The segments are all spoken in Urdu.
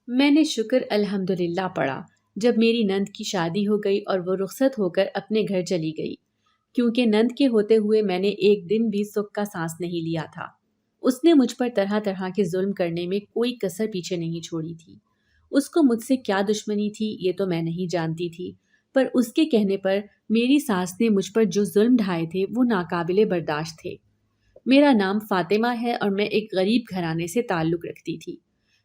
میں نے شکر الحمدللہ پڑھا جب میری نند کی شادی ہو گئی اور وہ رخصت ہو کر اپنے گھر چلی گئی، کیونکہ نند کے ہوتے ہوئے میں نے ایک دن بھی سکھ کا سانس نہیں لیا تھا۔ اس نے مجھ پر طرح طرح کے ظلم کرنے میں کوئی کسر پیچھے نہیں چھوڑی تھی۔ اس کو مجھ سے کیا دشمنی تھی یہ تو میں نہیں جانتی تھی، پر اس کے کہنے پر میری ساس نے مجھ پر جو ظلم ڈھائے تھے وہ ناقابل برداشت تھے۔ میرا نام فاطمہ ہے اور میں ایک غریب گھرانے سے تعلق رکھتی تھی۔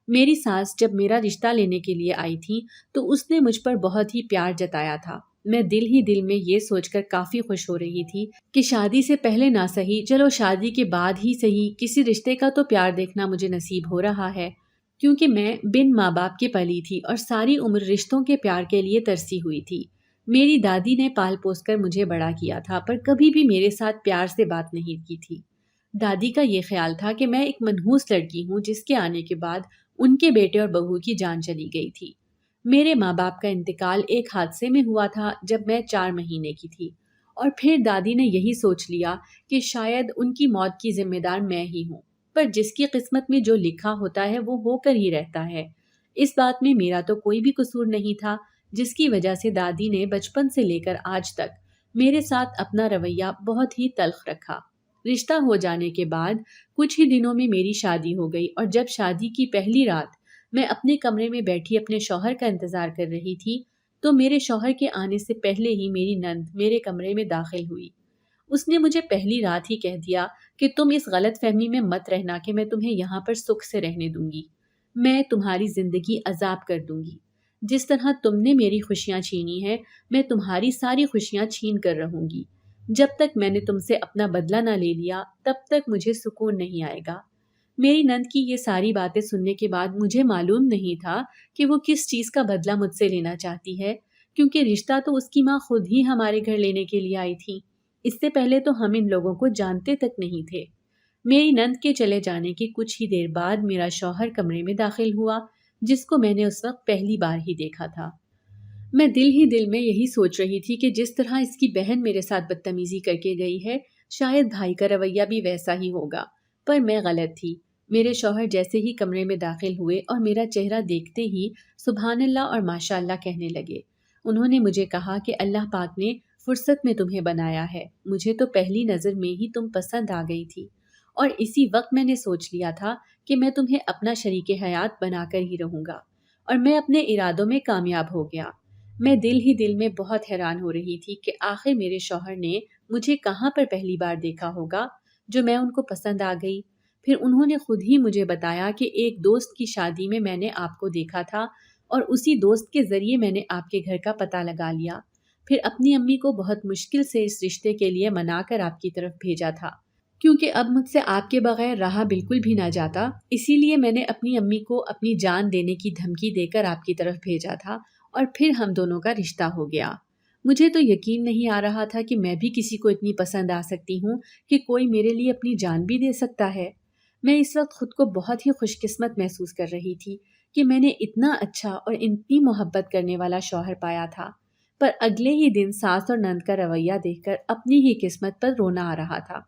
میری ساس جب میرا رشتہ لینے کے لیے آئی تھی تو اس نے مجھ پر بہت ہی پیار جتایا تھا۔ میں دل ہی دل میں یہ سوچ کر کافی خوش ہو رہی تھی کہ شادی سے پہلے نہ سہی، چلو شادی کے بعد ہی سہی، کسی رشتے کا تو پیار دیکھنا مجھے نصیب ہو رہا ہے، کیونکہ میں بن ماں باپ کے پلی تھی اور ساری عمر رشتوں کے پیار کے لیے ترسی ہوئی تھی۔ میری دادی نے پال پوس کر مجھے بڑا کیا تھا، پر کبھی بھی میرے ساتھ پیار سے بات نہیں کی تھی۔ دادی کا یہ خیال تھا کہ میں ایک منحوس لڑکی ہوں جس کے آنے کے بعد ان کے بیٹے اور بہو کی جان چلی گئی تھی۔ میرے ماں باپ کا انتقال ایک حادثے میں ہوا تھا جب میں 4 مہینے کی تھی، اور پھر دادی نے یہی سوچ لیا کہ شاید ان کی موت کی ذمہ دار میں ہی ہوں، پر جس کی قسمت میں جو لکھا ہوتا ہے وہ ہو کر ہی رہتا ہے۔ اس بات میں میرا تو کوئی بھی قصور نہیں تھا، جس کی وجہ سے دادی نے بچپن سے لے کر آج تک میرے ساتھ اپنا رویہ بہت ہی تلخ رکھا۔ رشتہ ہو جانے کے بعد کچھ ہی دنوں میں میری شادی ہو گئی، اور جب شادی کی پہلی رات میں اپنے کمرے میں بیٹھی اپنے شوہر کا انتظار کر رہی تھی تو میرے شوہر کے آنے سے پہلے ہی میری نند میرے کمرے میں داخل ہوئی۔ اس نے مجھے پہلی رات ہی کہہ دیا کہ تم اس غلط فہمی میں مت رہنا کہ میں تمہیں یہاں پر سکھ سے رہنے دوں گی، میں تمہاری زندگی عذاب کر دوں گی۔ جس طرح تم نے میری خوشیاں چھینی ہیں میں تمہاری ساری خوشیاں چھین کر رہوں گی۔ جب تک میں نے تم سے اپنا بدلہ نہ لے لیا تب تک مجھے سکون نہیں آئے گا۔ میری نند کی یہ ساری باتیں سننے کے بعد مجھے معلوم نہیں تھا کہ وہ کس چیز کا بدلہ مجھ سے لینا چاہتی ہے، کیونکہ رشتہ تو اس کی ماں خود ہی ہمارے گھر لینے کے لیے آئی تھی۔ اس سے پہلے تو ہم ان لوگوں کو جانتے تک نہیں تھے۔ میری نند کے چلے جانے کی کچھ ہی دیر بعد میرا شوہر کمرے میں داخل ہوا، جس کو میں نے اس وقت پہلی بار ہی دیکھا تھا۔ میں دل ہی دل میں یہی سوچ رہی تھی کہ جس طرح اس کی بہن میرے ساتھ بدتمیزی کر کے گئی ہے، شاید بھائی کا رویہ بھی ویسا ہی ہوگا، پر میں غلط تھی۔ میرے شوہر جیسے ہی کمرے میں داخل ہوئے اور میرا چہرہ دیکھتے ہی سبحان اللہ اور ماشاء اللہ کہنے لگے۔ انہوں نے مجھے کہا کہ اللہ پاک نے فرصت میں تمہیں بنایا ہے، مجھے تو پہلی نظر میں ہی تم پسند آ گئی تھی، اور اسی وقت میں نے سوچ لیا تھا کہ میں تمہیں اپنا شریک حیات بنا کر ہی رہوں گا، اور میں اپنے ارادوں میں کامیاب ہو گیا۔ میں دل ہی دل میں بہت حیران ہو رہی تھی کہ آخر میرے شوہر نے مجھے کہاں پر پہلی بار دیکھا ہوگا جو میں ان کو پسند آ گئی۔ پھر انہوں نے خود ہی مجھے بتایا کہ ایک دوست کی شادی میں میں نے آپ کو دیکھا تھا، اور اسی دوست کے ذریعے میں نے آپ کے گھر کا پتہ لگا لیا، پھر اپنی امی کو بہت مشکل سے اس رشتے کے لیے منا کر آپ کی طرف بھیجا تھا، کیونکہ اب مجھ سے آپ کے بغیر رہا بالکل بھی نہ جاتا، اسی لیے میں نے اپنی امی کو اپنی جان دینے کی دھمکی دے کر آپ کی طرف بھیجا تھا، اور پھر ہم دونوں کا رشتہ ہو گیا۔ مجھے تو یقین نہیں آ رہا تھا کہ میں بھی کسی کو اتنی پسند آ سکتی ہوں کہ کوئی میرے لیے اپنی جان بھی دے سکتا ہے۔ میں اس وقت خود کو بہت ہی خوش قسمت محسوس کر رہی تھی کہ میں نے اتنا اچھا اور اتنی محبت کرنے والا شوہر پایا تھا، پر اگلے ہی دن ساس اور نند کا رویہ دیکھ کر اپنی ہی قسمت پر رونا آ رہا تھا۔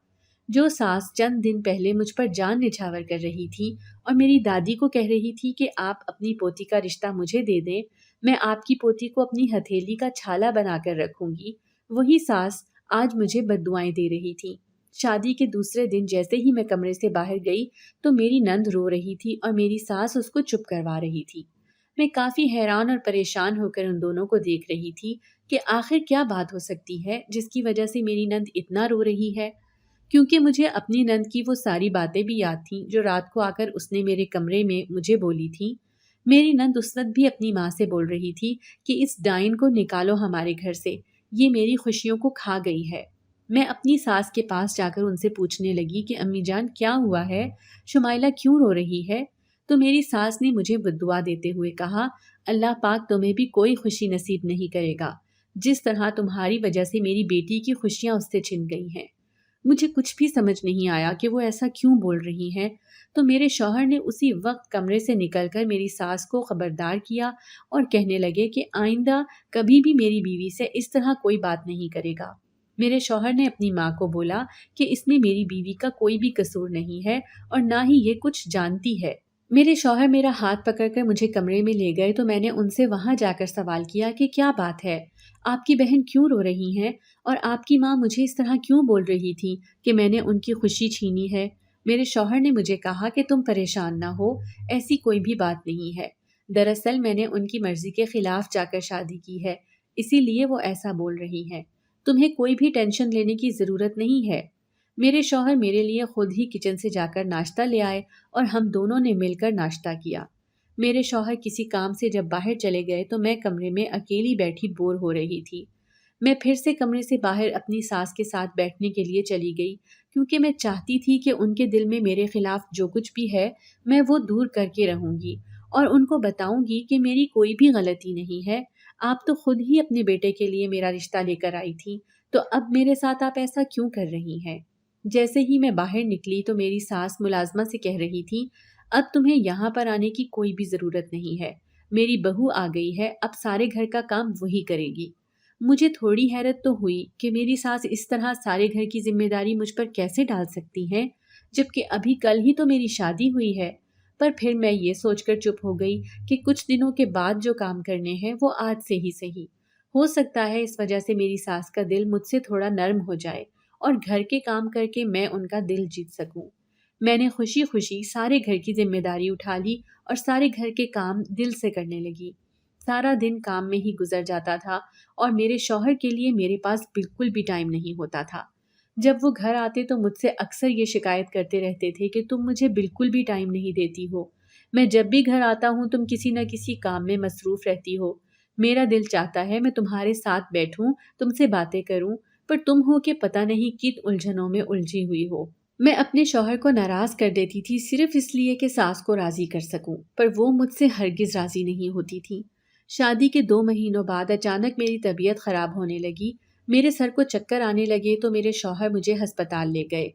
جو ساس چند دن پہلے مجھ پر جان نچھاور کر رہی تھی اور میری دادی کو کہہ رہی تھی کہ آپ اپنی پوتی کا رشتہ مجھے دے دیں، میں آپ کی پوتی کو اپنی ہتھیلی کا چھالا بنا کر رکھوں گی، وہی ساس آج مجھے بددعائیں دے رہی تھی۔ شادی کے دوسرے دن جیسے ہی میں کمرے سے باہر گئی تو میری نند رو رہی تھی اور میری ساس اس کو چپ کروا رہی تھی۔ میں کافی حیران اور پریشان ہو کر ان دونوں کو دیکھ رہی تھی کہ آخر کیا بات ہو سکتی ہے جس کی وجہ سے میری نند اتنا رو رہی ہے، کیونکہ مجھے اپنی نند کی وہ ساری باتیں بھی یاد تھیں جو رات کو آ کر اس نے میرے کمرے میں مجھے بولی تھی۔ میری نند اس وقت بھی اپنی ماں سے بول رہی تھی کہ اس ڈائن کو نکالو ہمارے گھر سے، یہ میری خوشیوں کو کھا گئی ہے۔ میں اپنی ساس کے پاس جا کر ان سے پوچھنے لگی کہ امی جان کیا ہوا ہے، شمائلہ کیوں رو رہی ہے؟ تو میری ساس نے مجھے بددعا دیتے ہوئے کہا، اللہ پاک تمہیں بھی کوئی خوشی نصیب نہیں کرے گا، جس طرح تمہاری وجہ سے میری بیٹی کی خوشیاں اس سے چھن گئی ہیں۔ مجھے کچھ بھی سمجھ نہیں آیا کہ وہ ایسا کیوں بول رہی ہیں، تو میرے شوہر نے اسی وقت کمرے سے نکل کر میری ساس کو خبردار کیا اور کہنے لگے کہ آئندہ کبھی بھی میری بیوی سے اس طرح کوئی بات نہیں کرے گا۔ میرے شوہر نے اپنی ماں کو بولا کہ اس میں میری بیوی کا کوئی بھی قصور نہیں ہے اور نہ ہی یہ کچھ جانتی ہے۔ میرے شوہر میرا ہاتھ پکڑ کر مجھے کمرے میں لے گئے تو میں نے ان سے وہاں جا کر سوال کیا کہ کیا بات ہے، آپ کی بہن کیوں رو رہی ہیں اور آپ کی ماں مجھے اس طرح کیوں بول رہی تھی کہ میں نے ان کی خوشی چھینی ہے۔ میرے شوہر نے مجھے کہا کہ تم پریشان نہ ہو، ایسی کوئی بھی بات نہیں ہے، دراصل میں نے ان کی مرضی کے خلاف جا کر شادی کی ہے، اسی لیے وہ ایسا بول رہی ہیں، تمہیں کوئی بھی ٹینشن لینے کی ضرورت نہیں ہے۔ میرے شوہر میرے لیے خود ہی کچن سے جا کر ناشتہ لے آئے اور ہم دونوں نے مل کر ناشتہ کیا۔ میرے شوہر کسی کام سے جب باہر چلے گئے تو میں کمرے میں اکیلی بیٹھی بور ہو رہی تھی۔ میں پھر سے کمرے سے باہر اپنی ساس کے ساتھ بیٹھنے کے لیے چلی گئی کیونکہ میں چاہتی تھی کہ ان کے دل میں میرے خلاف جو کچھ بھی ہے میں وہ دور کر کے رہوں گی اور ان کو بتاؤں گی کہ میری کوئی بھی غلطی نہیں ہے، آپ تو خود ہی اپنے بیٹے کے لیے میرا رشتہ لے کر آئی تھی، تو اب میرے ساتھ آپ ایسا کیوں کر رہی ہیں؟ جیسے ہی میں باہر نکلی تو میری ساس ملازمہ سے کہہ رہی تھی، اب تمہیں یہاں پر آنے کی کوئی بھی ضرورت نہیں ہے، میری بہو آ گئی ہے، اب سارے گھر کا کام وہی کرے گی۔ مجھے تھوڑی حیرت تو ہوئی کہ میری ساس اس طرح سارے گھر کی ذمہ داری مجھ پر کیسے ڈال سکتی ہیں، جبکہ ابھی کل ہی تو میری شادی ہوئی ہے، پر پھر میں یہ سوچ کر چپ ہو گئی کہ کچھ دنوں کے بعد جو کام کرنے ہیں وہ آج سے ہی صحیح۔ ہو سکتا ہے اس وجہ سے میری ساس کا دل مجھ سے تھوڑا نرم ہو جائے اور گھر کے کام کر کے میں ان کا دل جیت سکوں۔ میں نے خوشی خوشی سارے گھر کی ذمہ داری اٹھا لی اور سارے گھر کے کام دل سے کرنے لگی۔ سارا دن کام میں ہی گزر جاتا تھا اور میرے شوہر کے لیے میرے پاس بالکل بھی ٹائم نہیں ہوتا تھا۔ جب وہ گھر آتے تو مجھ سے اکثر یہ شکایت کرتے رہتے تھے کہ تم مجھے بالکل بھی ٹائم نہیں دیتی ہو، میں جب بھی گھر آتا ہوں تم کسی نہ کسی کام میں مصروف رہتی ہو، میرا دل چاہتا ہے میں تمہارے ساتھ بیٹھوں، تم سے باتیں کروں، پر تم ہو کہ پتہ نہیں کن الجھنوں میں الجھی ہوئی ہو۔ میں اپنے شوہر کو ناراض کر دیتی تھی صرف اس لیے کہ ساس کو راضی کر سکوں، پر وہ مجھ سے ہرگز راضی نہیں ہوتی تھی۔ شادی کے 2 مہینوں بعد اچانک میری طبیعت خراب ہونے لگی، میرے سر کو چکر آنے لگے تو میرے شوہر مجھے ہسپتال لے گئے۔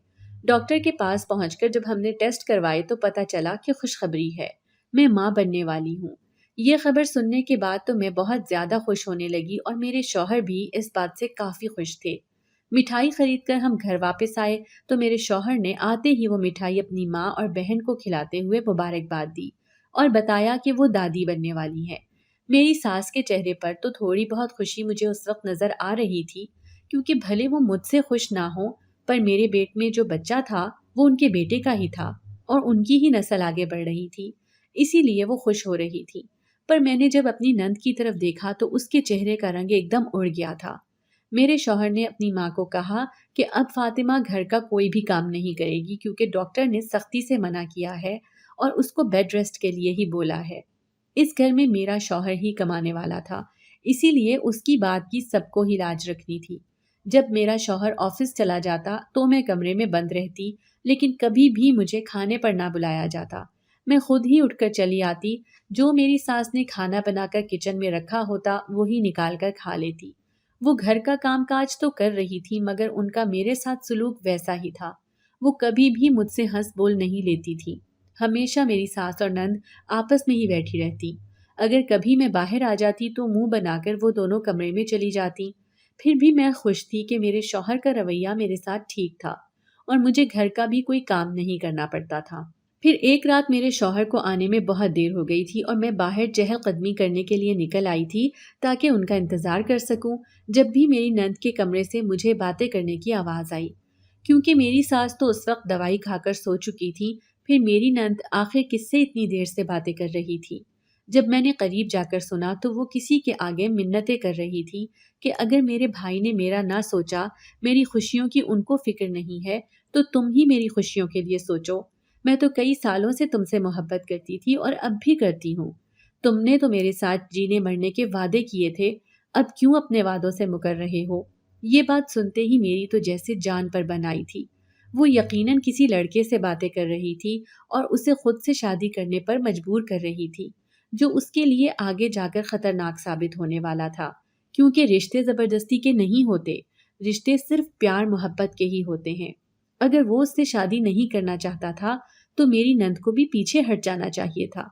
ڈاکٹر کے پاس پہنچ کر جب ہم نے ٹیسٹ کروائے تو پتہ چلا کہ خوشخبری ہے، میں ماں بننے والی ہوں۔ یہ خبر سننے کے بعد تو میں بہت زیادہ خوش ہونے لگی اور میرے شوہر بھی اس بات سے کافی خوش تھے۔ مٹھائی خرید کر ہم گھر واپس آئے تو میرے شوہر نے آتے ہی وہ مٹھائی اپنی ماں اور بہن کو کھلاتے ہوئے مبارکباد دی اور بتایا کہ وہ دادی بننے والی ہیں۔ میری ساس کے چہرے پر تو تھوڑی بہت خوشی مجھے اس وقت نظر آ رہی تھی کیونکہ بھلے وہ مجھ سے خوش نہ ہوں، پر میرے پیٹ میں جو بچہ تھا وہ ان کے بیٹے کا ہی تھا اور ان کی ہی نسل آگے بڑھ رہی تھی، اسی لیے وہ خوش ہو رہی تھی۔ پر میں نے جب اپنی نند کی طرف دیکھا تو اس کے چہرے کا رنگ ایک دم اڑ گیا تھا۔ میرے شوہر نے اپنی ماں کو کہا کہ اب فاطمہ گھر کا کوئی بھی کام نہیں کرے گی کیونکہ ڈاکٹر نے سختی سے منع کیا ہے اور اس کو بیڈ ریسٹ کے لیے ہی بولا ہے۔ اس گھر میں میرا شوہر ہی کمانے والا تھا، اسی لیے اس کی بات کی سب کو ہی لاج رکھنی تھی۔ جب میرا شوہر آفس چلا جاتا تو میں کمرے میں بند رہتی، لیکن کبھی بھی مجھے کھانے پر نہ بلایا جاتا، میں خود ہی اٹھ کر چلی آتی، جو میری ساس نے کھانا بنا کر کچن میں رکھا ہوتا وہی نکال کر کھا لیتی۔ وہ گھر کا کام کاج تو کر رہی تھی مگر ان کا میرے ساتھ سلوک ویسا ہی تھا، وہ کبھی بھی مجھ سے ہنس بول نہیں لیتی تھی، ہمیشہ میری ساس اور نند آپس میں ہی بیٹھی رہتی، اگر کبھی میں باہر آ جاتی تو منہ بنا کر وہ دونوں کمرے میں چلی جاتی۔ پھر بھی میں خوش تھی کہ میرے شوہر کا رویہ میرے ساتھ ٹھیک تھا اور مجھے گھر کا بھی کوئی کام نہیں کرنا پڑتا تھا۔ پھر ایک رات میرے شوہر کو آنے میں بہت دیر ہو گئی تھی اور میں باہر چہل قدمی کرنے کے لیے نکل آئی تھی تاکہ ان کا انتظار کر سکوں، جب بھی میری نند کے کمرے سے مجھے باتیں کرنے کی آواز آئی۔ کیونکہ میری ساس تو اس وقت دوائی کھا کر سو چکی تھی، پھر میری نند آخر کس سے اتنی دیر سے باتیں کر رہی تھی؟ جب میں نے قریب جا کر سنا تو وہ کسی کے آگے منتیں کر رہی تھی کہ اگر میرے بھائی نے میرا نہ سوچا، میری خوشیوں کی ان کو فکر نہیں ہے، تو تم ہی میری خوشیوں کے لیے سوچو۔ میں تو کئی سالوں سے تم سے محبت کرتی تھی اور اب بھی کرتی ہوں، تم نے تو میرے ساتھ جینے مرنے کے وعدے کیے تھے، اب کیوں اپنے وعدوں سے مکر رہے ہو؟ یہ بات سنتے ہی میری تو جیسے جان پر بن آئی تھی۔ وہ یقیناً کسی لڑکے سے باتیں کر رہی تھی اور اسے خود سے شادی کرنے پر مجبور کر رہی تھی، جو اس کے لیے آگے جا کر خطرناک ثابت ہونے والا تھا، کیونکہ رشتے زبردستی کے نہیں ہوتے، رشتے صرف پیار محبت کے ہی ہوتے ہیں۔ اگر وہ اس سے شادی نہیں کرنا چاہتا تھا تو میری نند کو بھی پیچھے ہٹ جانا چاہیے تھا،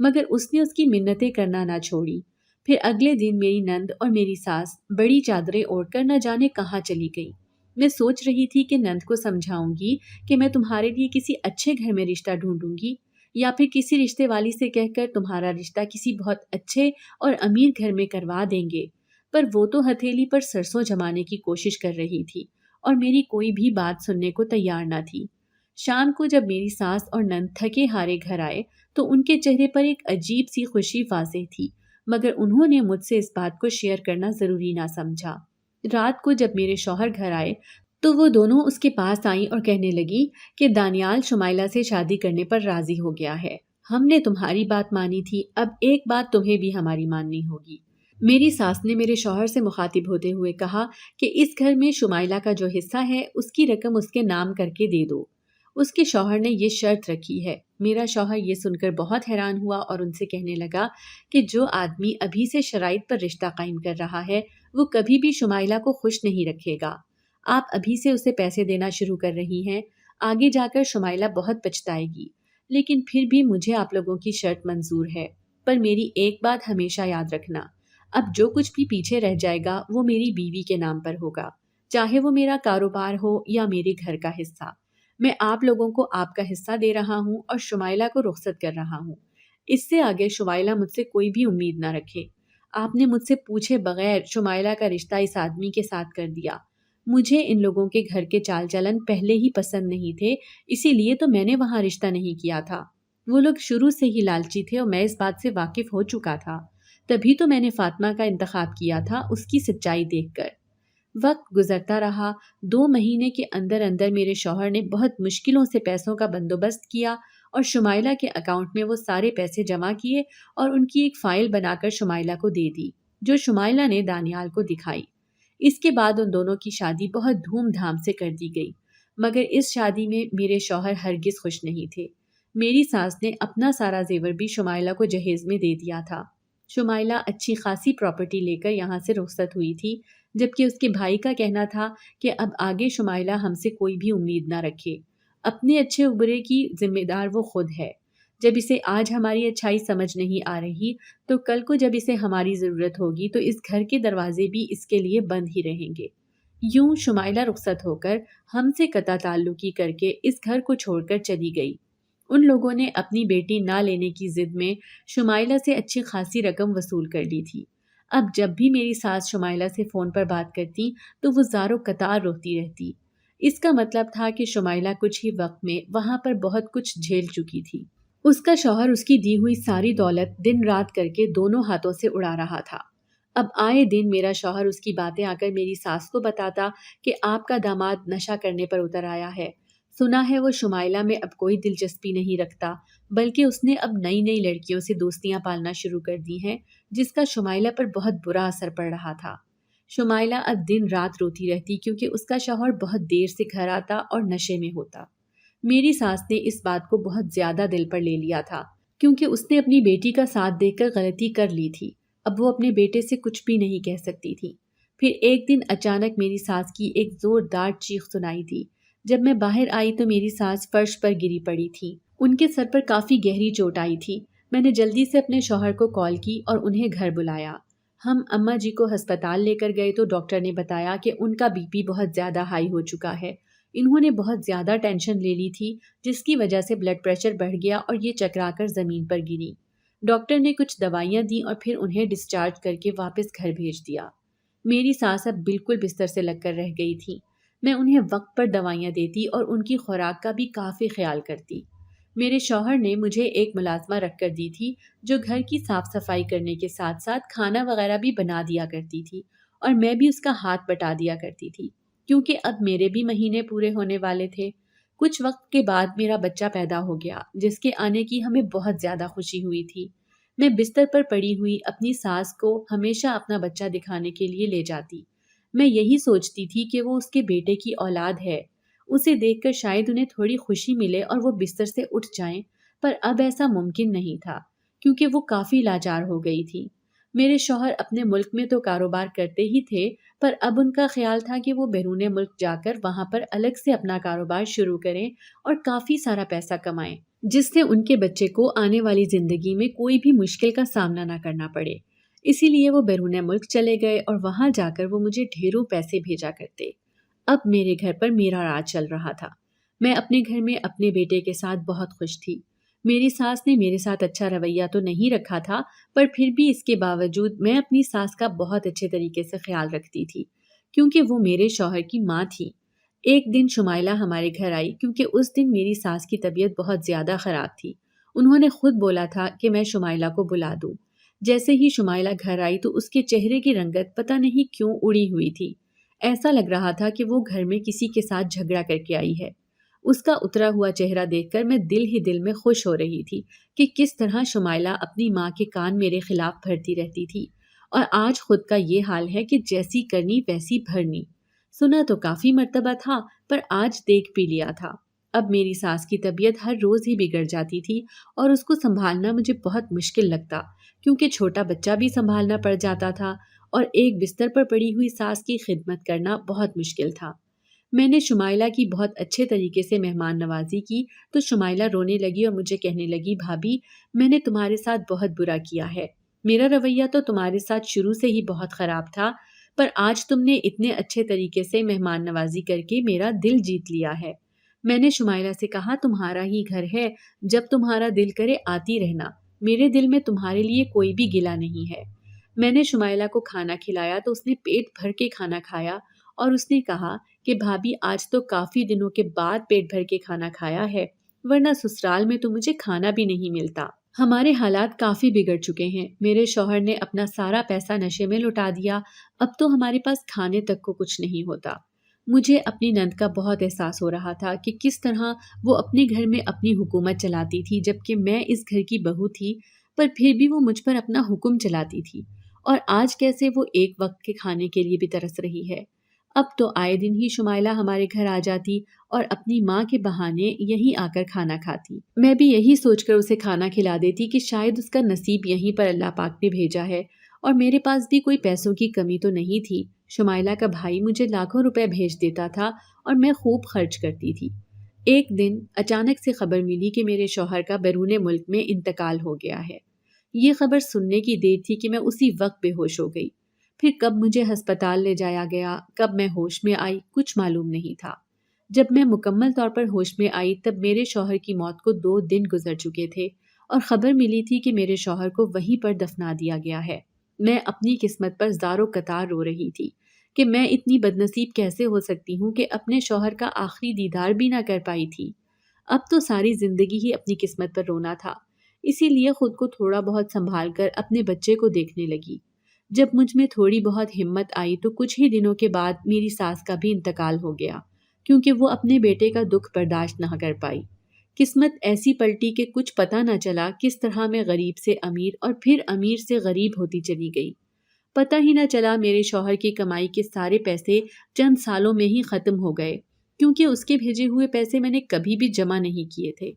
مگر اس نے اس کی منتیں کرنا نہ چھوڑی۔ پھر اگلے دن میری نند اور میری ساس بڑی چادریں اوڑھ کر نہ جانے کہاں چلی گئی۔ میں سوچ رہی تھی کہ نند کو سمجھاؤں گی کہ میں تمہارے لیے کسی اچھے گھر میں رشتہ ڈھونڈوں گی، یا پھر کسی رشتے والی سے کہہ کر تمہارا رشتہ کسی بہت اچھے اور امیر گھر میں کروا دیں گے۔ پر وہ تو ہتھیلی پر سرسوں جمانے کی کوشش کر رہی تھی اور میری کوئی بھی بات سننے کو تیار نہ تھی۔ شام کو جب میری ساس اور نند تھکے ہارے گھر آئے تو ان کے چہرے پر ایک عجیب سی خوشی واضح تھی، مگر انہوں نے مجھ سے اس بات کو شیئر کرنا ضروری نہ سمجھا۔ رات کو جب میرے شوہر گھر آئے تو وہ دونوں اس کے پاس آئیں اور کہنے لگی کہ دانیال شمائلہ سے شادی کرنے پر راضی ہو گیا ہے۔ ہم نے تمہاری بات مانی تھی، اب ایک بات تمہیں بھی ہماری ماننی ہوگی۔ میری ساس نے میرے شوہر سے مخاطب ہوتے ہوئے کہا کہ اس گھر میں شمائلہ کا جو حصہ ہے اس کی رقم اس کے نام کر کے دے دو۔ اس کے شوہر نے یہ شرط رکھی ہے۔ میرا شوہر یہ سن کر بہت حیران ہوا اور ان سے کہنے لگا کہ جو آدمی ابھی سے شرائط پر رشتہ قائم کر رہا ہے وہ کبھی بھی شمائلہ کو خوش نہیں رکھے گا۔ آپ ابھی سے اسے پیسے دینا شروع کر رہی ہیں، آگے جا کر شمائلہ بہت پچھتائے گی، لیکن پھر بھی مجھے آپ لوگوں کی شرط منظور ہے۔ پر میری ایک بات ہمیشہ یاد رکھنا، اب جو کچھ بھی پیچھے رہ جائے گا وہ میری بیوی کے نام پر ہوگا، چاہے وہ میرا کاروبار ہو یا میرے گھر کا حصہ۔ میں آپ لوگوں کو آپ کا حصہ دے رہا ہوں اور شمائلہ کو رخصت کر رہا ہوں۔ اس سے آگے شمائلہ مجھ سے کوئی بھی امید نہ رکھے۔ آپ نے مجھ سے پوچھے بغیر شمائلہ کا رشتہ اس آدمی کے ساتھ کر دیا۔ مجھے ان لوگوں کے گھر کے چال چلن پہلے ہی پسند نہیں تھے، اسی لیے تو میں نے وہاں رشتہ نہیں کیا تھا۔ وہ لوگ شروع سے ہی لالچی تھے اور میں اس بات سے واقف ہو چکا تھا، تبھی تو میں نے فاطمہ کا انتخاب کیا تھا اس کی سچائی دیکھ کر۔ وقت گزرتا رہا، 2 مہینے کے اندر اندر میرے شوہر نے بہت مشکلوں سے پیسوں کا بندوبست کیا اور شمائلہ کے اکاؤنٹ میں وہ سارے پیسے جمع کیے اور ان کی ایک فائل بنا کر شمائلہ کو دے دی، جو شمائلہ نے دانیال کو دکھائی۔ اس کے بعد ان دونوں کی شادی بہت دھوم دھام سے کر دی گئی، مگر اس شادی میں میرے شوہر ہرگز خوش نہیں تھے۔ میری ساس نے اپنا سارا زیور بھی شمائلہ کو جہیز میں دے دیا تھا۔ شمائلہ اچھی خاصی پراپرٹی لے کر یہاں سے رخصت ہوئی تھی، جبکہ اس کے بھائی کا کہنا تھا کہ اب آگے شمائلہ ہم سے کوئی بھی امید نہ رکھے، اپنے اچھے ابرے کی ذمہ دار وہ خود ہے۔ جب اسے آج ہماری اچھائی سمجھ نہیں آ رہی تو کل کو جب اسے ہماری ضرورت ہوگی تو اس گھر کے دروازے بھی اس کے لیے بند ہی رہیں گے۔ یوں شمائلہ رخصت ہو کر ہم سے قطع تعلقی کر کے اس گھر کو چھوڑ کر چلی گئی۔ ان لوگوں نے اپنی بیٹی نہ لینے کی ضد میں شمائلہ سے اچھی خاصی رقم وصول کر لی تھی۔ اب جب بھی میری ساس شمائلہ سے فون پر بات کرتی تو وہ زار و قطار روتی رہتی۔ اس کا مطلب تھا کہ شمائلہ کچھ ہی وقت میں وہاں پر بہت کچھ جھیل چکی تھی۔ اس کا شوہر اس کی دی ہوئی ساری دولت دن رات کر کے دونوں ہاتھوں سے اڑا رہا تھا۔ اب آئے دن میرا شوہر اس کی باتیں آ کر میری ساس کو بتاتا کہ آپ کا داماد نشہ کرنے پر اتر آیا ہے، سنا ہے وہ شمائلہ میں اب کوئی دلچسپی نہیں رکھتا، بلکہ اس نے اب نئی نئی لڑکیوں سے دوستیاں پالنا شروع کر دی ہیں، جس کا شمائلہ پر بہت برا اثر پڑ رہا تھا۔ شمائلہ اب دن رات روتی رہتی کیونکہ اس کا شوہر بہت دیر سے گھر آتا اور نشے میں ہوتا۔ میری ساس نے اس بات کو بہت زیادہ دل پر لے لیا تھا، کیونکہ اس نے اپنی بیٹی کا ساتھ دیکھ کر غلطی کر لی تھی۔ اب وہ اپنے بیٹے سے کچھ بھی نہیں کہہ سکتی تھی۔ پھر ایک دن اچانک میری ساس کی ایک زوردار چیخ سنائی دی۔ جب میں باہر آئی تو میری ساس فرش پر گری پڑی تھی، ان کے سر پر کافی گہری چوٹ آئی تھی۔ میں نے جلدی سے اپنے شوہر کو کال کی اور انہیں گھر بلایا۔ ہم اماں جی کو ہسپتال لے کر گئے تو ڈاکٹر نے بتایا کہ ان کا بی پی بہت زیادہ ہائی ہو چکا ہے۔ انہوں نے بہت زیادہ ٹینشن لے لی تھی، جس کی وجہ سے بلڈ پریشر بڑھ گیا اور یہ چکرا کر زمین پر گری۔ ڈاکٹر نے کچھ دوائیاں دیں اور پھر انہیں ڈسچارج کر کے واپس گھر بھیج دیا۔ میری ساس اب بالکل بستر سے لگ کر رہ گئی تھی۔ میں انہیں وقت پر دوائیاں دیتی اور ان کی خوراک کا بھی کافی خیال کرتی۔ میرے شوہر نے مجھے ایک ملازمہ رکھ کر دی تھی جو گھر کی صاف صفائی کرنے کے ساتھ ساتھ کھانا وغیرہ بھی بنا دیا کرتی تھی، اور میں بھی اس کا ہاتھ بٹا دیا کرتی تھی، کیونکہ اب میرے بھی مہینے پورے ہونے والے تھے۔ کچھ وقت کے بعد میرا بچہ پیدا ہو گیا، جس کے آنے کی ہمیں بہت زیادہ خوشی ہوئی تھی۔ میں بستر پر پڑی ہوئی اپنی ساس کو ہمیشہ اپنا بچہ دکھانے کے لیے لے جاتی۔ میں یہی سوچتی تھی کہ وہ اس کے بیٹے کی اولاد ہے، اسے دیکھ کر شاید انہیں تھوڑی خوشی ملے اور وہ بستر سے اٹھ جائیں، پر اب ایسا ممکن نہیں تھا کیونکہ وہ کافی لاچار ہو گئی تھی۔ میرے شوہر اپنے ملک میں تو کاروبار کرتے ہی تھے، پر اب ان کا خیال تھا کہ وہ بیرون ملک جا کر وہاں پر الگ سے اپنا کاروبار شروع کریں اور کافی سارا پیسہ کمائیں، جس سے ان کے بچے کو آنے والی زندگی میں کوئی بھی مشکل کا سامنا نہ کرنا پڑے۔ اسی لیے وہ بیرون ملک چلے گئے اور وہاں جا کر وہ مجھے ڈھیروں پیسے بھیجا کرتے۔ اب میرے گھر پر میرا راج چل رہا تھا۔ میں اپنے گھر میں اپنے بیٹے کے ساتھ بہت خوش تھی۔ میری ساس نے میرے ساتھ اچھا رویہ تو نہیں رکھا تھا، پر پھر بھی اس کے باوجود میں اپنی ساس کا بہت اچھے طریقے سے خیال رکھتی تھی، کیونکہ وہ میرے شوہر کی ماں تھی۔ ایک دن شمائلہ ہمارے گھر آئی کیونکہ اس دن میری ساس کی طبیعت بہت زیادہ خراب تھی۔ انہوں نے خود بولا تھا کہ میں شمائلہ کو بلا دوں۔ جیسے ہی شمائلہ گھر آئی تو اس کے چہرے کی رنگت پتہ نہیں کیوں اڑی ہوئی تھی۔ ایسا لگ رہا تھا کہ وہ گھر میں کسی کے ساتھ جھگڑا کر کے آئی ہے۔ اس کا اترا ہوا چہرہ دیکھ کر میں دل ہی دل میں خوش ہو رہی تھی کہ کس طرح شمائلہ اپنی ماں کے کان میرے خلاف بھرتی رہتی تھی، اور آج خود کا یہ حال ہے کہ جیسی کرنی ویسی بھرنی۔ سنا تو کافی مرتبہ تھا، پر آج دیکھ بھی لیا تھا۔ اب میری ساس کی طبیعت ہر روز ہی بگڑ جاتی تھی اور اس کو سنبھالنا مجھے بہت مشکل لگتا، کیونکہ چھوٹا بچہ بھی سنبھالنا پڑ جاتا تھا اور ایک بستر پر پڑی ہوئی ساس کی خدمت کرنا بہت مشکل تھا۔ میں نے شمائلہ کی بہت اچھے طریقے سے مہمان نوازی کی تو شمائلہ رونے لگی اور مجھے کہنے لگی، بھابھی میں نے تمہارے ساتھ بہت برا کیا ہے۔ میرا رویہ تو تمہارے ساتھ شروع سے ہی بہت خراب تھا، پر آج تم نے اتنے اچھے طریقے سے مہمان نوازی کر کے میرا دل جیت لیا ہے۔ میں نے شمائلہ سے کہا، تمہارا ہی گھر ہے، جب تمہارا دل کرے آتی رہنا، میرے دل میں تمہارے لیے کوئی بھی گلہ نہیں ہے۔ میں نے شمائلہ کو کھانا کھلایا تو اس نے پیٹ بھر کے کھانا کھایا اور اس نے کہا کہ بھابھی آج تو کافی دنوں کے بعد پیٹ بھر کے کھانا کھایا ہے، ورنہ سسرال میں تو مجھے کھانا بھی نہیں ملتا۔ ہمارے حالات کافی بگڑ چکے ہیں۔ میرے شوہر نے اپنا سارا پیسہ نشے میں لٹا دیا، اب تو ہمارے پاس کھانے تک کو کچھ نہیں ہوتا۔ مجھے اپنی نند کا بہت احساس ہو رہا تھا کہ کس طرح وہ اپنے گھر میں اپنی حکومت چلاتی تھی، جبکہ میں اس گھر کی بہو تھی، پر پھر بھی وہ مجھ پر اپنا حکم چلاتی تھی، اور آج کیسے وہ ایک وقت کے کھانے کے لیے بھی ترس رہی ہے۔ اب تو آئے دن ہی شمائلہ ہمارے گھر آ جاتی اور اپنی ماں کے بہانے یہیں آ کر کھانا کھاتی۔ میں بھی یہی سوچ کر اسے کھانا کھلا دیتی کہ شاید اس کا نصیب یہیں پر اللہ پاک نے بھیجا ہے، اور میرے پاس بھی کوئی پیسوں کی کمی تو نہیں تھی۔ شمائلہ کا بھائی مجھے لاکھوں روپے بھیج دیتا تھا اور میں خوب خرچ کرتی تھی۔ ایک دن اچانک سے خبر ملی کہ میرے شوہر کا بیرون ملک میں انتقال ہو گیا ہے۔ یہ خبر سننے کی دیر تھی کہ میں اسی وقت بے ہوش ہو گئی۔ پھر کب مجھے ہسپتال لے جایا گیا، کب میں ہوش میں آئی، کچھ معلوم نہیں تھا۔ جب میں مکمل طور پر ہوش میں آئی تب میرے شوہر کی موت کو 2 دن گزر چکے تھے اور خبر ملی تھی کہ میرے شوہر کو وہیں پر دفنا دیا گیا ہے۔ میں اپنی قسمت پر زاروں قطار رو رہی تھی کہ میں اتنی بدنصیب کیسے ہو سکتی ہوں کہ اپنے شوہر کا آخری دیدار بھی نہ کر پائی تھی۔ اب تو ساری زندگی ہی اپنی قسمت پر رونا تھا، اسی لیے خود کو تھوڑا بہت سنبھال کر اپنے بچے کو دیکھنے لگی۔ جب مجھ میں تھوڑی بہت ہمت آئی تو کچھ ہی دنوں کے بعد میری ساس کا بھی انتقال ہو گیا، کیونکہ وہ اپنے بیٹے کا دکھ برداشت نہ کر پائی۔ قسمت ایسی پلٹی کہ کچھ پتہ نہ چلا کس طرح میں غریب سے امیر اور پھر امیر سے غریب ہوتی چلی گئی۔ پتہ ہی نہ چلا میرے شوہر کی کمائی کے سارے پیسے چند سالوں میں ہی ختم ہو گئے، کیونکہ اس کے بھیجے ہوئے پیسے میں نے کبھی بھی جمع نہیں کیے تھے۔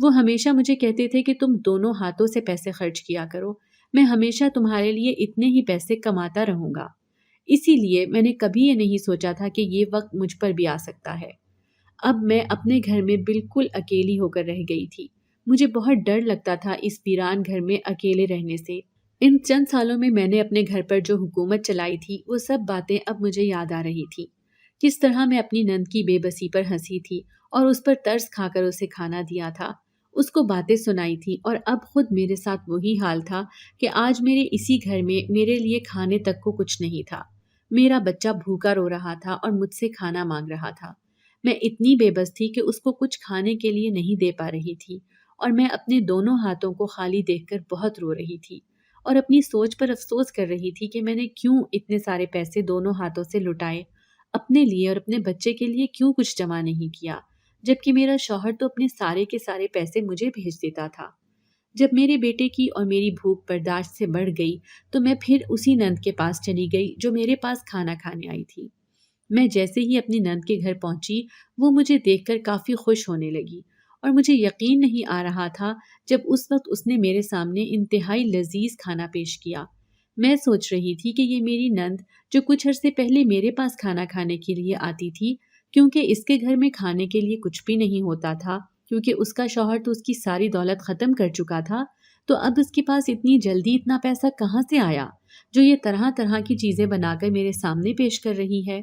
وہ ہمیشہ مجھے کہتے تھے کہ تم دونوں ہاتھوں سے پیسے خرچ کیا کرو، میں ہمیشہ تمہارے لیے اتنے ہی پیسے کماتا رہوں گا۔ اسی لیے میں نے کبھی یہ نہیں سوچا تھا کہ یہ وقت مجھ پر بھی آ سکتا ہے۔ اب میں اپنے گھر میں بالکل اکیلی ہو کر رہ گئی تھی۔ مجھے بہت ڈر لگتا تھا اس ویران گھر میں اکیلے رہنے سے۔ ان چند سالوں میں نے اپنے گھر پر جو حکومت چلائی تھی وہ سب باتیں اب مجھے یاد آ رہی تھی۔ کس طرح میں اپنی نند کی بے بسی پر ہنسی تھی اور اس پر ترس کھا کر اسے کھانا دیا تھا، اس کو باتیں سنائی تھی، اور اب خود میرے ساتھ وہی حال تھا کہ آج میرے اسی گھر میں میرے لیے کھانے تک کو کچھ نہیں تھا۔ میرا بچہ بھوکا رو رہا تھا اور مجھ سے کھانا مانگ رہا تھا۔ میں اتنی بے بس تھی کہ اس کو کچھ کھانے کے لیے نہیں دے پا رہی تھی، اور میں اپنے دونوں ہاتھوں کو خالی دیکھ کر بہت رو رہی تھی اور اپنی سوچ پر افسوس کر رہی تھی کہ میں نے کیوں اتنے سارے پیسے دونوں ہاتھوں سے لٹائے، اپنے لیے اور اپنے بچے کے لیے کیوں کچھ جمع نہیں کیا، جبکہ میرا شوہر تو اپنے سارے کے سارے پیسے مجھے بھیج دیتا تھا۔ جب میرے بیٹے کی اور میری بھوک برداشت سے بڑھ گئی تو میں پھر اسی نند کے پاس چلی گئی جو میرے پاس کھانا کھانے آئی تھی۔ میں جیسے ہی اپنی نند کے گھر پہنچی وہ مجھے دیکھ کر کافی خوش ہونے لگی، اور مجھے یقین نہیں آ رہا تھا جب اس وقت اس نے میرے سامنے انتہائی لذیذ کھانا پیش کیا۔ میں سوچ رہی تھی کہ یہ میری نند جو کچھ عرصے پہلے میرے پاس کھانا کھانے کے لیے آتی تھی، کیونکہ اس کے گھر میں کھانے کے لیے کچھ بھی نہیں ہوتا تھا، کیونکہ اس کا شوہر تو اس کی ساری دولت ختم کر چکا تھا، تو اب اس کے پاس اتنی جلدی اتنا پیسہ کہاں سے آیا جو یہ طرح طرح کی چیزیں بنا کر میرے سامنے پیش کر رہی ہے۔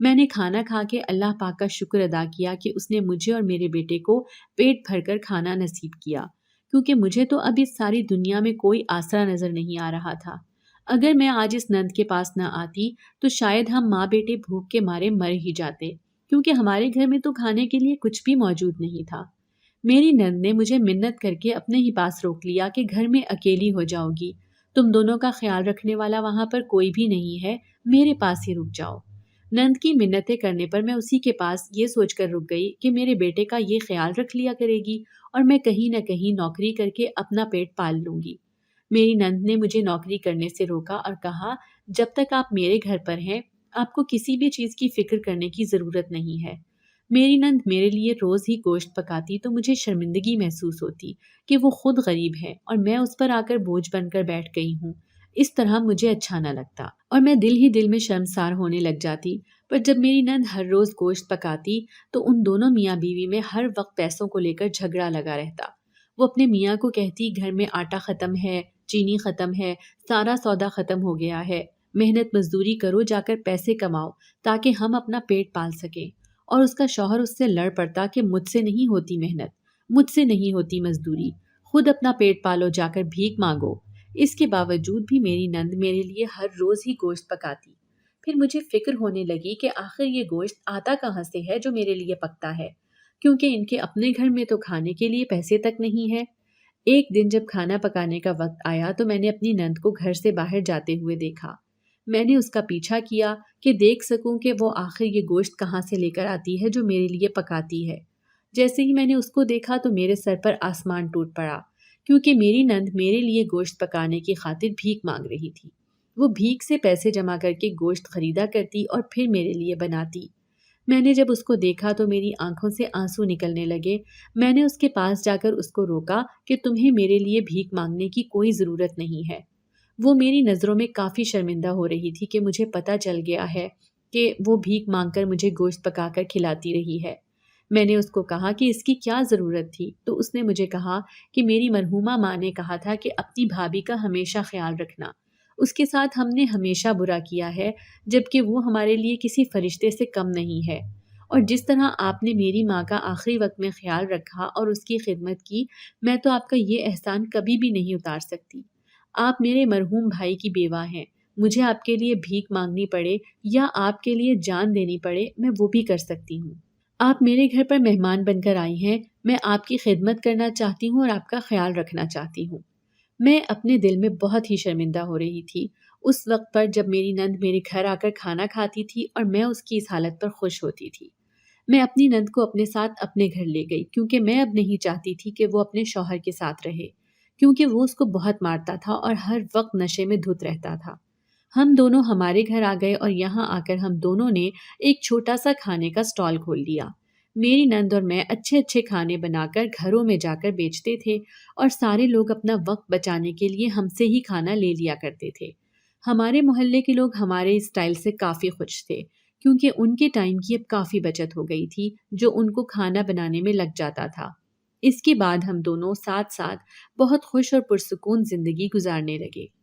میں نے کھانا کھا کے اللہ پاک کا شکر ادا کیا کہ اس نے مجھے اور میرے بیٹے کو پیٹ بھر کر کھانا نصیب کیا۔ کیونکہ مجھے تو اب اس ساری دنیا میں کوئی آسرا نظر نہیں آ رہا تھا۔ اگر میں آج اس نند کے پاس نہ آتی تو شاید ہم ماں بیٹے بھوک کے مارے مر ہی جاتے، کیونکہ ہمارے گھر میں تو کھانے کے لیے کچھ بھی موجود نہیں تھا۔ میری نند نے مجھے منت کر کے اپنے ہی پاس روک لیا کہ گھر میں اکیلی ہو جاؤ گی، تم دونوں کا خیال رکھنے والا وہاں پر کوئی بھی نہیں ہے، میرے پاس ہی رک جاؤ۔ نند کی منتیں کرنے پر میں اسی کے پاس یہ سوچ کر رک گئی کہ میرے بیٹے کا یہ خیال رکھ لیا کرے گی اور میں کہیں نہ کہیں نوکری کر کے اپنا پیٹ پال لوں گی۔ میری نند نے مجھے نوکری کرنے سے روکا اور کہا، جب تک آپ میرے گھر پر ہیں آپ کو کسی بھی چیز کی فکر کرنے کی ضرورت نہیں ہے۔ میری نند میرے لیے روز ہی گوشت پکاتی تو مجھے شرمندگی محسوس ہوتی کہ وہ خود غریب ہے اور میں اس پر آ کر بوجھ بن کر بیٹھ گئی ہوں۔ اس طرح مجھے اچھا نہ لگتا اور میں دل ہی دل میں شرمسار ہونے لگ جاتی۔ پر جب میری نند ہر روز گوشت پکاتی تو ان دونوں میاں بیوی میں ہر وقت پیسوں کو لے کر جھگڑا لگا رہتا۔ وہ اپنے میاں کو کہتی، گھر میں آٹا ختم ہے، چینی ختم ہے، سارا سودا ختم ہو گیا ہے، محنت مزدوری کرو، جا کر پیسے کماؤ تاکہ ہم اپنا پیٹ پال سکیں۔ اور اس کا شوہر اس سے لڑ پڑتا کہ مجھ سے نہیں ہوتی محنت، مجھ سے نہیں ہوتی مزدوری، خود اپنا پیٹ پالو، جا کر بھیک مانگو۔ اس کے باوجود بھی میری نند میرے لیے ہر روز ہی گوشت پکاتی۔ پھر مجھے فکر ہونے لگی کہ آخر یہ گوشت آتا کہاں سے ہے جو میرے لیے پکتا ہے، کیونکہ ان کے اپنے گھر میں تو کھانے کے لیے پیسے تک نہیں ہے۔ ایک دن جب کھانا پکانے کا وقت آیا تو میں نے اپنی نند کو گھر سے باہر جاتے ہوئے دیکھا۔ میں نے اس کا پیچھا کیا کہ دیکھ سکوں کہ وہ آخر یہ گوشت کہاں سے لے کر آتی ہے جو میرے لیے پکاتی ہے۔ جیسے ہی میں نے اس کو دیکھا تو میرے سر پر آسمان ٹوٹ پڑا، کیونکہ میری نند میرے لیے گوشت پکانے کی خاطر بھیک مانگ رہی تھی۔ وہ بھیک سے پیسے جمع کر کے گوشت خریدا کرتی اور پھر میرے لیے بناتی۔ میں نے جب اس کو دیکھا تو میری آنکھوں سے آنسو نکلنے لگے۔ میں نے اس کے پاس جا کر اس کو روکا کہ تمہیں میرے لیے بھیک مانگنے کی کوئی ضرورت نہیں ہے۔ وہ میری نظروں میں کافی شرمندہ ہو رہی تھی کہ مجھے پتہ چل گیا ہے کہ وہ بھیک مانگ کر مجھے گوشت پکا کر کھلاتی رہی ہے۔ میں نے اس کو کہا کہ اس کی کیا ضرورت تھی، تو اس نے مجھے کہا کہ میری مرحومہ ماں نے کہا تھا کہ اپنی بھابھی کا ہمیشہ خیال رکھنا، اس کے ساتھ ہم نے ہمیشہ برا کیا ہے، جبکہ وہ ہمارے لیے کسی فرشتے سے کم نہیں ہے، اور جس طرح آپ نے میری ماں کا آخری وقت میں خیال رکھا اور اس کی خدمت کی، میں تو آپ کا یہ احسان کبھی بھی نہیں اتار سکتی۔ آپ میرے مرحوم بھائی کی بیوہ ہیں، مجھے آپ کے لیے بھیک مانگنی پڑے یا آپ کے لیے جان دینی پڑے، میں وہ بھی کر سکتی ہوں۔ آپ میرے گھر پر مہمان بن کر آئی ہیں، میں آپ کی خدمت کرنا چاہتی ہوں اور آپ کا خیال رکھنا چاہتی ہوں۔ میں اپنے دل میں بہت ہی شرمندہ ہو رہی تھی اس وقت پر جب میری نند میرے گھر آ کر کھانا کھاتی تھی اور میں اس کی اس حالت پر خوش ہوتی تھی۔ میں اپنی نند کو اپنے ساتھ اپنے گھر لے گئی، کیونکہ میں اب نہیں چاہتی تھی کہ وہ اپنے شوہر کے ساتھ رہے، کیونکہ وہ اس کو بہت مارتا تھا اور ہر وقت نشے میں دھت رہتا تھا۔ ہم دونوں ہمارے گھر آ گئے اور یہاں آ کر ہم دونوں نے ایک چھوٹا سا کھانے کا سٹال کھول لیا۔ میری نند اور میں اچھے اچھے کھانے بنا کر گھروں میں جا کر بیچتے تھے اور سارے لوگ اپنا وقت بچانے کے لیے ہم سے ہی کھانا لے لیا کرتے تھے۔ ہمارے محلے کے لوگ ہمارے اسٹائل سے کافی خوش تھے، کیونکہ ان کے ٹائم کی اب کافی بچت ہو گئی تھی جو ان کو کھانا بنانے میں لگ جاتا تھا۔ اس کے بعد ہم دونوں ساتھ ساتھ بہت خوش اور پرسکون زندگی گزارنے لگے۔